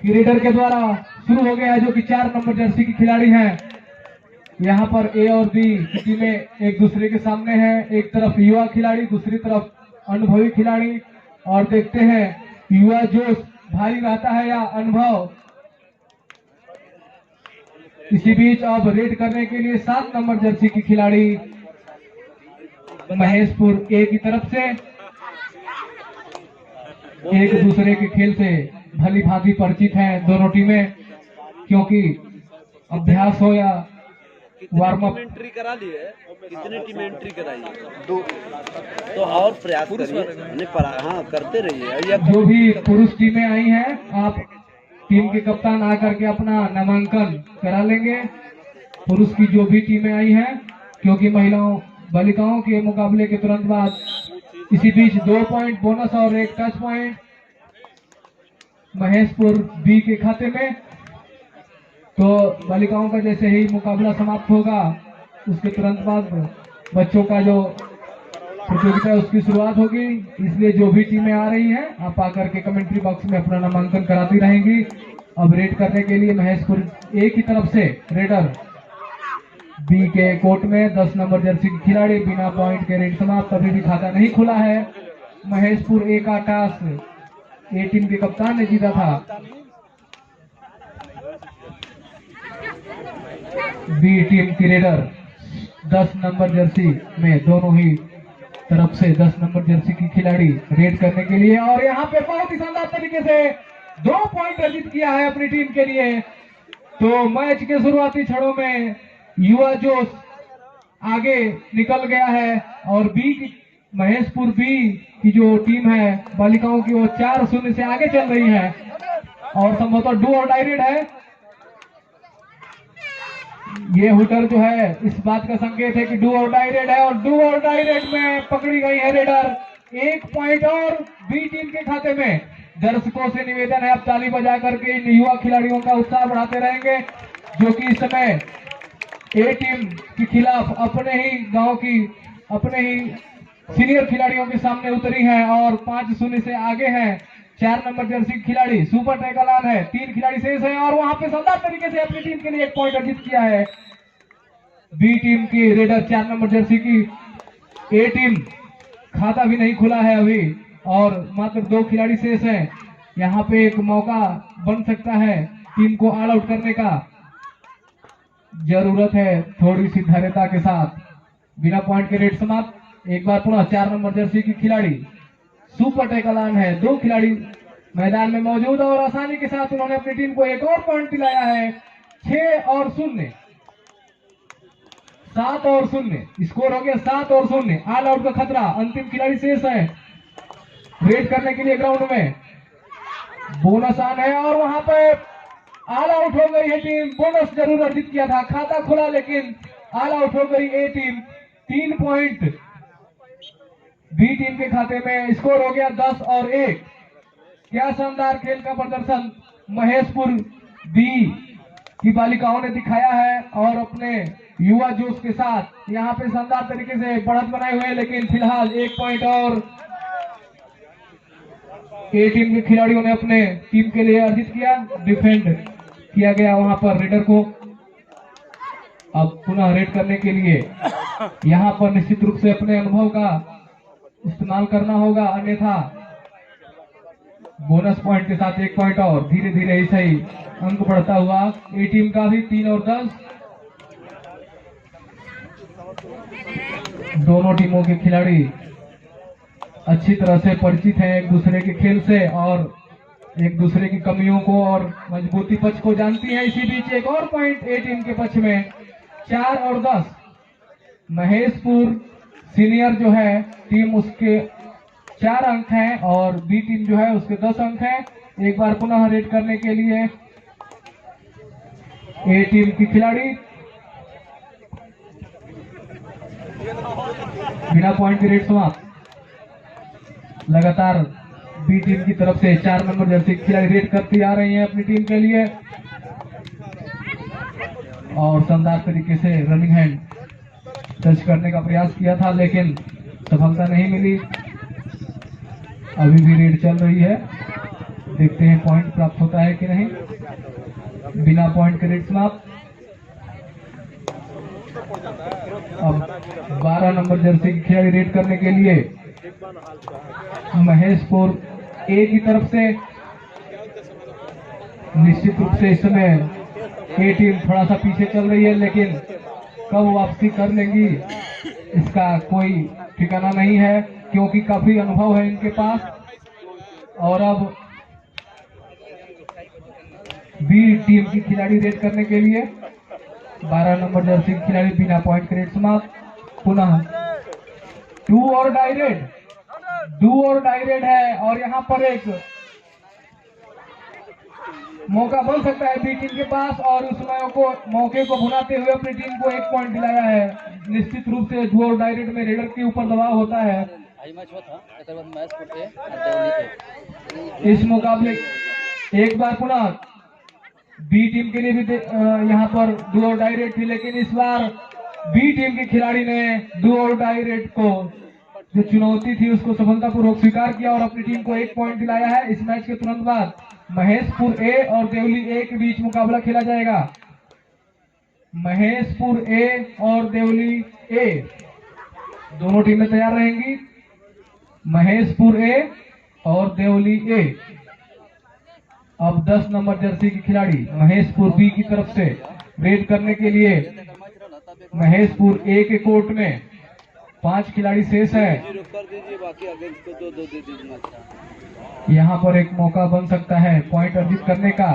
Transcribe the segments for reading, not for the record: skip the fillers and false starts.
कि रेडर के द्वारा शुरू हो गया है, जो कि 4 नंबर जर्सी की खिलाड़ी हैं। यहाँ पर ए और बी की टीमें एक दूसरे के सामने हैं। एक तरफ युवा खिलाड़ी, दूसरी तरफ अनुभवी खिलाड़ी। और देखते हैं युवा जोश भारी रहता है या अनुभव। इसी बीच अब रेड करने के लिए 7 नंबर जर्सी की खिलाड़ी महेशपुर ए की तरफ से एक दूसरे के खेल से भली भांति परिचित हैं दोनों टीमें, क्योंकि अभ्यास हो या वार्म अप। एंट्री करा ली है, कितने टीम एंट्री कराई है? 2। तो और प्रयास करिए, हाँ करते रहिए। जो भी पुरुष टीमें आई हैं, आप टीम के कप्तान आकर के अपना नामांकन करा लेंगे। पुरुष की जो भी टीमें आई हैं, क्योंकि महिलाओं बालिकाओं के मुकाबले के तुरंत बाद इसी बीच 2 पॉइंट बोनस और 1 टच पॉइंट महेशपुर बी के खाते में। तो बालिकाओं का जैसे ही मुकाबला समाप्त होगा, उसके तुरंत बाद बच्चों का जो प्रतियोगिता है उसकी शुरुआत होगी। इसलिए जो भी टीमें आ रही हैं, आप आकर के कमेंट्री बॉक्स में अपना नामांकन कराती रहेंगी। अब रेड करने के लिए महेशपुर ए की तरफ से रेडर बी के कोर्ट में 10 नंबर जर्सी की खिलाड़ी। बिना पॉइंट के रेड समाप्त, अभी भी खाता नहीं खुला है। महेशपुर ए का टॉस ए टीम के कप्तान ने जीता था। बी टीम की रेडर 10 नंबर जर्सी में दोनों ही तरफ से 10 नंबर जर्सी की खिलाड़ी रेड करने के लिए, और यहाँ पे बहुत ही शानदार तरीके से 2 पॉइंट अर्जित किया है अपनी टीम के लिए। तो मैच के शुरुआती क्षणों में युवा जोश आगे निकल गया है, और बी की महेशपुर बी की जो टीम है बालिकाओं की, वो 4-0 से आगे चल रही है और संभवतः डू और डाई रेड है। ये हुटर जो है इस बात का संकेत है कि डू और डाई रेड है, और डू और डाई रेड में पकड़ी गई है रेडर। 1 पॉइंट और बी टीम के खाते में। दर्शकों से निवेदन है, आप ताली बजा करके इन युवा खिलाड़ियों का उत्साह बढ़ाते रहेंगे, जो कि इस समय ए टीम के खिलाफ अपने ही गांव की, अपने ही सीनियर खिलाड़ियों के सामने उतरी है और 5-0 से आगे है। 4 नंबर जर्सी खिलाड़ी सुपर टैकल ऑन है, 3 खिलाड़ी शेष है, और वहां पे शानदार तरीके से अपनी टीम के लिए 1 पॉइंट अर्जित किया है बी टीम की रेडर 4 नंबर जर्सी की। ए टीम खाता भी नहीं खुला है अभी, और मात्र 2 खिलाड़ी शेष हैं। यहाँ पे एक मौका बन सकता है टीम को ऑल आउट करने का। जरूरत है थोड़ी सी धैर्यता के साथ। बिना पॉइंट के रेड समाप्त। एक बार पुनः 4 नंबर जर्सी की खिलाड़ी सुपर टैकल ऑन है, 2 खिलाड़ी मैदान में मौजूद, और आसानी के साथ उन्होंने अपनी टीम को एक और पॉइंट दिलाया है। 6-0, 7-0 स्कोर हो गया। 7-0 ऑल आउट का खतरा। अंतिम खिलाड़ी शेष है रेड करने के लिए ग्राउंड में। बोनस ऑन है, और वहां पे ऑल आउट हो गई है टीम। बोनस जरूर अर्जित किया था, खाता खुला, लेकिन ऑल आउट हो गई ए टीम। 3 पॉइंट बी टीम के खाते में। स्कोर हो गया 10-1। क्या शानदार खेल का प्रदर्शन महेशपुर बी की बालिकाओं ने दिखाया है, और अपने युवा जोश के साथ यहाँ पे शानदार तरीके से बढ़त बनाए हुए। लेकिन फिलहाल 1 पॉइंट और ए टीम के खिलाड़ियों ने अपने टीम के लिए अर्जित किया। डिफेंड किया गया वहां पर रेडर को। अब पुनः रेड करने के लिए यहाँ पर निश्चित रूप से अपने अनुभव का इस्तेमाल करना होगा, अन्यथा बोनस पॉइंट के साथ 1 पॉइंट और धीरे धीरे ऐसा ही अंक बढ़ता हुआ ए टीम का भी 3 और 10। दोनों टीमों के खिलाड़ी अच्छी तरह से परिचित हैं एक दूसरे के खेल से, और एक दूसरे की कमियों को और मजबूती पक्ष को जानती हैं। इसी बीच एक और पॉइंट ए टीम के पक्ष में। 4 और 10 महेशपुर सीनियर जो है टीम, उसके 4 अंक हैं, और बी टीम जो है उसके 10 अंक हैं। एक बार पुनः रेड करने के लिए ए टीम की खिलाड़ी बिना पॉइंट के रेड समाप्त। लगातार बी टीम की तरफ से 4 नंबर जर्सी खिलाड़ी रेड करती आ रही हैं अपनी टीम के लिए, और शानदार तरीके से रनिंग हैंड टच करने का प्रयास किया था, लेकिन सफलता नहीं मिली। अभी भी रेड चल रही है। देखते हैं पॉइंट प्राप्त होता है कि नहीं। बिना पॉइंट के रेड समाप्त। अब 12 नंबर जर्सी की खिलाड़ी रेड करने के लिए महेशपुर ए की तरफ से। निश्चित रूप से इस समय ए टीम थोड़ा सा पीछे चल रही है, लेकिन कब वापसी कर लेंगी इसका कोई ठिकाना नहीं है, क्योंकि काफी अनुभव है इनके पास। और अब बी टीम की खिलाड़ी रेड करने के लिए 12 नंबर जर्सी की खिलाड़ी बिना पॉइंट के रेड समाप्त। पुनः डू और डाई रेड है और यहाँ पर एक मौका बन सकता है बी टीम के पास, और उस मौके को भुनाते हुए अपनी टीम को 1 पॉइंट दिलाया है। निश्चित रूप से डू और डाई रेड में रेडर के ऊपर दबाव होता है। इस मुकाबले एक बार पुनः बी टीम के लिए भी यहाँ पर डू और डाई रेड थी, लेकिन इस बार बी टीम के खिलाड़ी ने डू और डाई रेड को जो चुनौती थी उसको सफलतापूर्वक स्वीकार किया और अपनी टीम को 1 पॉइंट दिलाया है। इस मैच के तुरंत बाद महेशपुर ए और देवली ए के बीच मुकाबला खेला जाएगा। महेशपुर ए और देवली ए दोनों टीमें तैयार रहेंगी। महेशपुर ए और देवली ए। अब 10 नंबर जर्सी की खिलाड़ी महेशपुर बी की तरफ से रेड करने के लिए महेशपुर ए के कोर्ट में 5 खिलाड़ी शेष हैं। यहाँ पर एक मौका बन सकता है पॉइंट अर्जित करने का।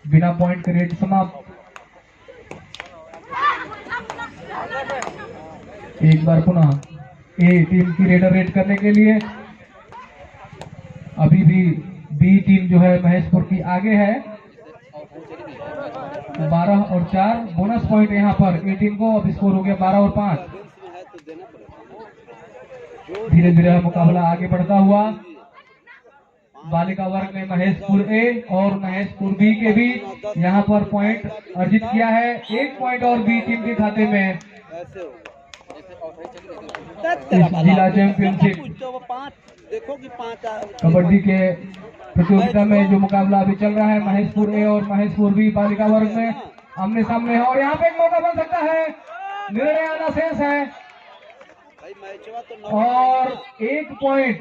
बिना पॉइंट के रेड समाप्त। एक बार पुनः ए टीम की रेडर रेड करने के लिए। अभी भी बी टीम जो है महेशपुर की आगे है 12 और 4। बोनस पॉइंट यहाँ पर ए टीम को। अब स्कोर हो गया 12 और 5। धीरे धीरे मुकाबला आगे बढ़ता हुआ। बालिका वर्ग में महेशपुर ए और महेशपुर बी के बीच यहाँ पर पॉइंट अर्जित किया है। 1 पॉइंट और बी टीम के खाते में। इस जिला चैंपियनशिप कबड्डी के प्रतियोगिता में जो मुकाबला अभी चल रहा है महेशपुर ए और महेशपुर बी बालिका वर्ग में आमने सामने है, और यहाँ पे एक मौका बन सकता है। निर्णय आना शेष है और 1 पॉइंट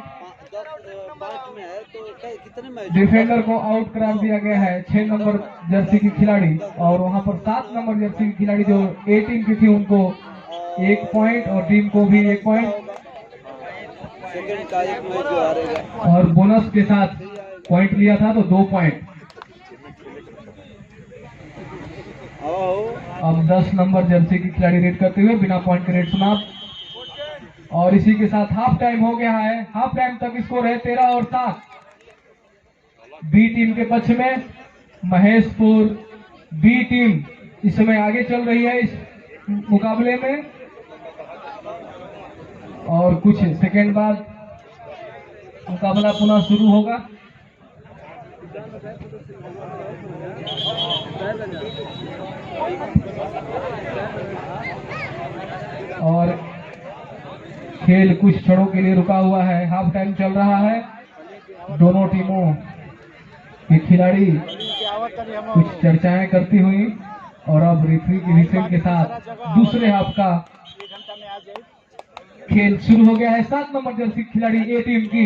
डिफेंडर को आउट करार दिया गया है 6 नंबर जर्सी की खिलाड़ी, और वहां पर 7 नंबर जर्सी की खिलाड़ी जो ए टीम की थी उनको 1 पॉइंट और टीम को भी 1 पॉइंट और बोनस के साथ पॉइंट लिया था तो 2 पॉइंट। अब 10 नंबर जर्सी की खिलाड़ी रेड करते हुए बिना पॉइंट के रेड समाप्त। और इसी के साथ हाफ टाइम हो गया है। हाफ टाइम तक स्कोर है 13 और 7 बी टीम के पक्ष में। महेशपुर बी टीम इस समय आगे चल रही है इस मुकाबले में, और कुछ सेकेंड बाद मुकाबला पुनः शुरू होगा। और खेल कुछ क्षणों के लिए रुका हुआ है। हाफ टाइम चल रहा है। दोनों टीमों के खिलाड़ी कुछ चर्चाएं करती हुई, और अब रेफरी की विशेष के साथ दूसरे हाफ का खेल शुरू हो गया है। 7 नंबर जर्सी खिलाड़ी ए टीम की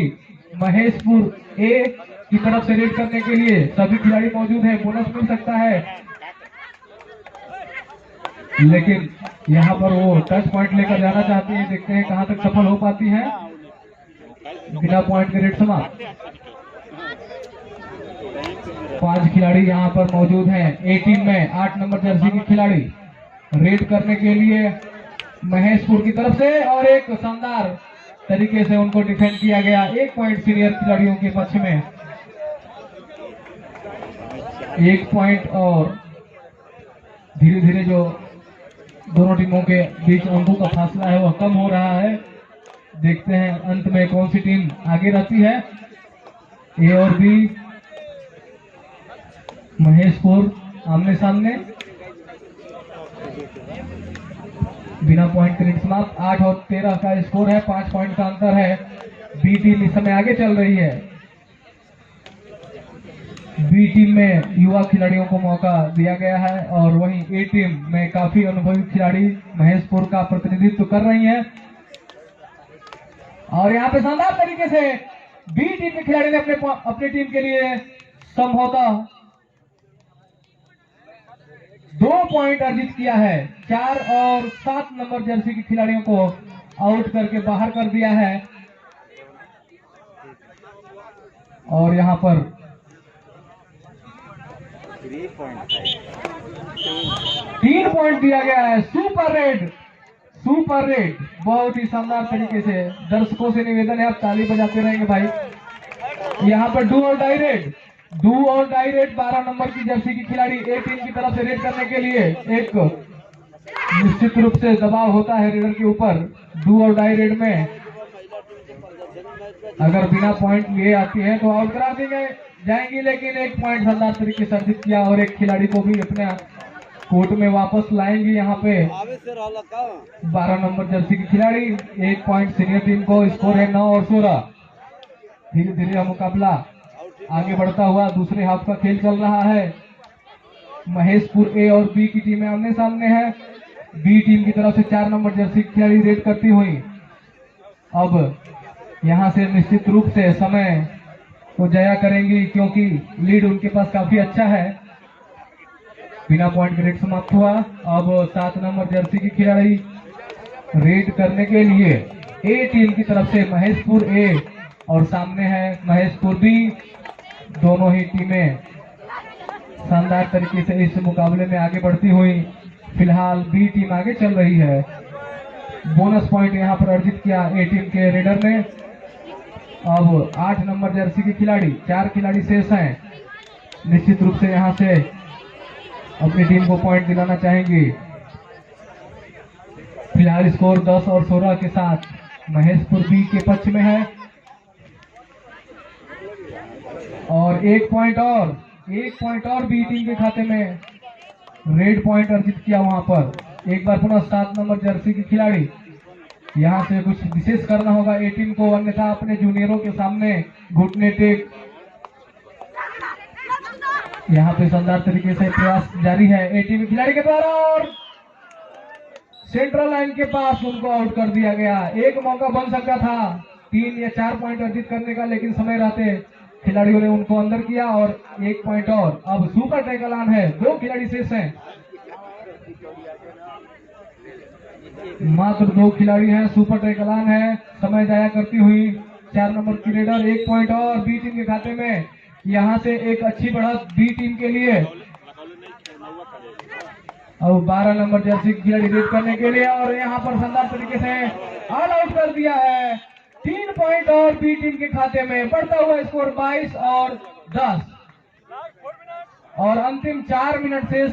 महेशपुर ए की तरफ से रेड करने के लिए सभी खिलाड़ी मौजूद हैं। बोनस मिल सकता है, लेकिन यहाँ पर वो टच पॉइंट लेकर जाना चाहती है। देखते हैं कहां तक सफल हो पाती है। बिना पॉइंट के रेड समाप्त। 5 खिलाड़ी यहाँ पर मौजूद हैं ए टीम में। 8 नंबर जर्सी की खिलाड़ी रेड करने के लिए महेशपुर की तरफ से, और एक शानदार तरीके से उनको डिफेंड किया गया। 1 पॉइंट सीनियर खिलाड़ियों के पक्ष में। 1 पॉइंट और धीरे धीरे जो दोनों टीमों के बीच अंकों का फासला है वह कम हो रहा है। देखते हैं अंत में कौन सी टीम आगे रहती है। ए और बी महेशपुर आमने सामने। बिना पॉइंट के रेड समाप्त। 8 और 13 का स्कोर है। 5 पॉइंट का अंतर है। बी टीम इस समय आगे चल रही है। बी टीम में युवा खिलाड़ियों को मौका दिया गया है और वहीं ए टीम में काफी अनुभवी खिलाड़ी महेशपुर का प्रतिनिधित्व कर रही हैं। और यहाँ पे शानदार तरीके से बी टीम के खिलाड़ी ने अपने टीम के लिए समझौता 2 पॉइंट अर्जित किया है। 4 और 7 नंबर जर्सी के खिलाड़ियों को आउट करके बाहर कर दिया है और यहाँ पर 3 पॉइंट दिया गया है। सुपर रेड बहुत ही शानदार तरीके से। दर्शकों से निवेदन है आप ताली बजाते रहेंगे भाई। यहाँ पर डू और डाई रेड 12 नंबर की जर्सी की खिलाड़ी ए टीम की तरफ से रेड करने के लिए एक निश्चित रूप से दबाव होता है रेडर के ऊपर। डू और डाई रेड में अगर बिना पॉइंट लिए आती है तो आउट करा दी जाएंगी, लेकिन 1 पॉइंट शानदार तरीके से अर्जित किया और एक खिलाड़ी को भी अपने कोर्ट में वापस लाएंगी। यहाँ पे 12 नंबर जर्सी की खिलाड़ी 1 पॉइंट सीनियर टीम को। स्कोर है 9 और 16। धीरे धीरे यह मुकाबला आगे बढ़ता हुआ दूसरे हाफ का खेल चल रहा है। महेशपुर ए और बी की टीमें आमने सामने है। बी टीम की तरफ से 4 नंबर जर्सी की खिलाड़ी रेड करती हुई अब यहां से निश्चित रूप से समय को जया करेंगी, क्योंकि लीड उनके पास काफी अच्छा है। बिना पॉइंट के रेड समाप्त हुआ। अब 7 नंबर जर्सी की खिलाड़ी रेड करने के लिए ए टीम की तरफ से महेशपुर ए और सामने है महेशपुर बी। दोनों ही टीमें शानदार तरीके से इस मुकाबले में आगे बढ़ती हुई फिलहाल बी टीम आगे चल रही है। बोनस पॉइंट यहां पर अर्जित किया ए टीम के रेडर ने। अब 8 नंबर जर्सी की खिलाड़ी 4 खिलाड़ी शेष हैं। निश्चित रूप से यहां से अपनी टीम को पॉइंट दिलाना चाहेंगी। फिलहाल स्कोर 10 और 16 के साथ महेशपुर बी के पक्ष में है और 1 पॉइंट और बी टीम के खाते में रेड पॉइंट अर्जित किया। वहां पर एक बार पुनः 7 नंबर जर्सी की खिलाड़ी यहां से कुछ विशेष करना होगा ए टीम को, अन्यथा अपने जूनियरों के सामने घुटने टेक। यहां पे शानदार तरीके से प्रयास जारी है ए टीम खिलाड़ी के द्वारा और सेंट्रल लाइन के पास उनको आउट कर दिया गया। एक मौका बन सकता था 3 या 4 पॉइंट अर्जित करने का, लेकिन समय रहते खिलाड़ियों ने उनको अंदर किया और 1 पॉइंट और। अब सुपर टैकल ऑन है। 2 खिलाड़ी शेष हैं, मात्र 2 खिलाड़ी हैं। सुपर टैकल ऑन है। समय जाया करती हुई 4 नंबर की रेडर 1 पॉइंट और बी टीम के खाते में। यहां से एक अच्छी बढ़त बी टीम के लिए। अब 12 नंबर जर्सी खिलाड़ी रेड करने के लिए और यहां पर शानदार तरीके से ऑल आउट कर दिया है। 3 पॉइंट और बी टीम के खाते में। बढ़ता हुआ स्कोर 22 और 10 और अंतिम 4 मिनट से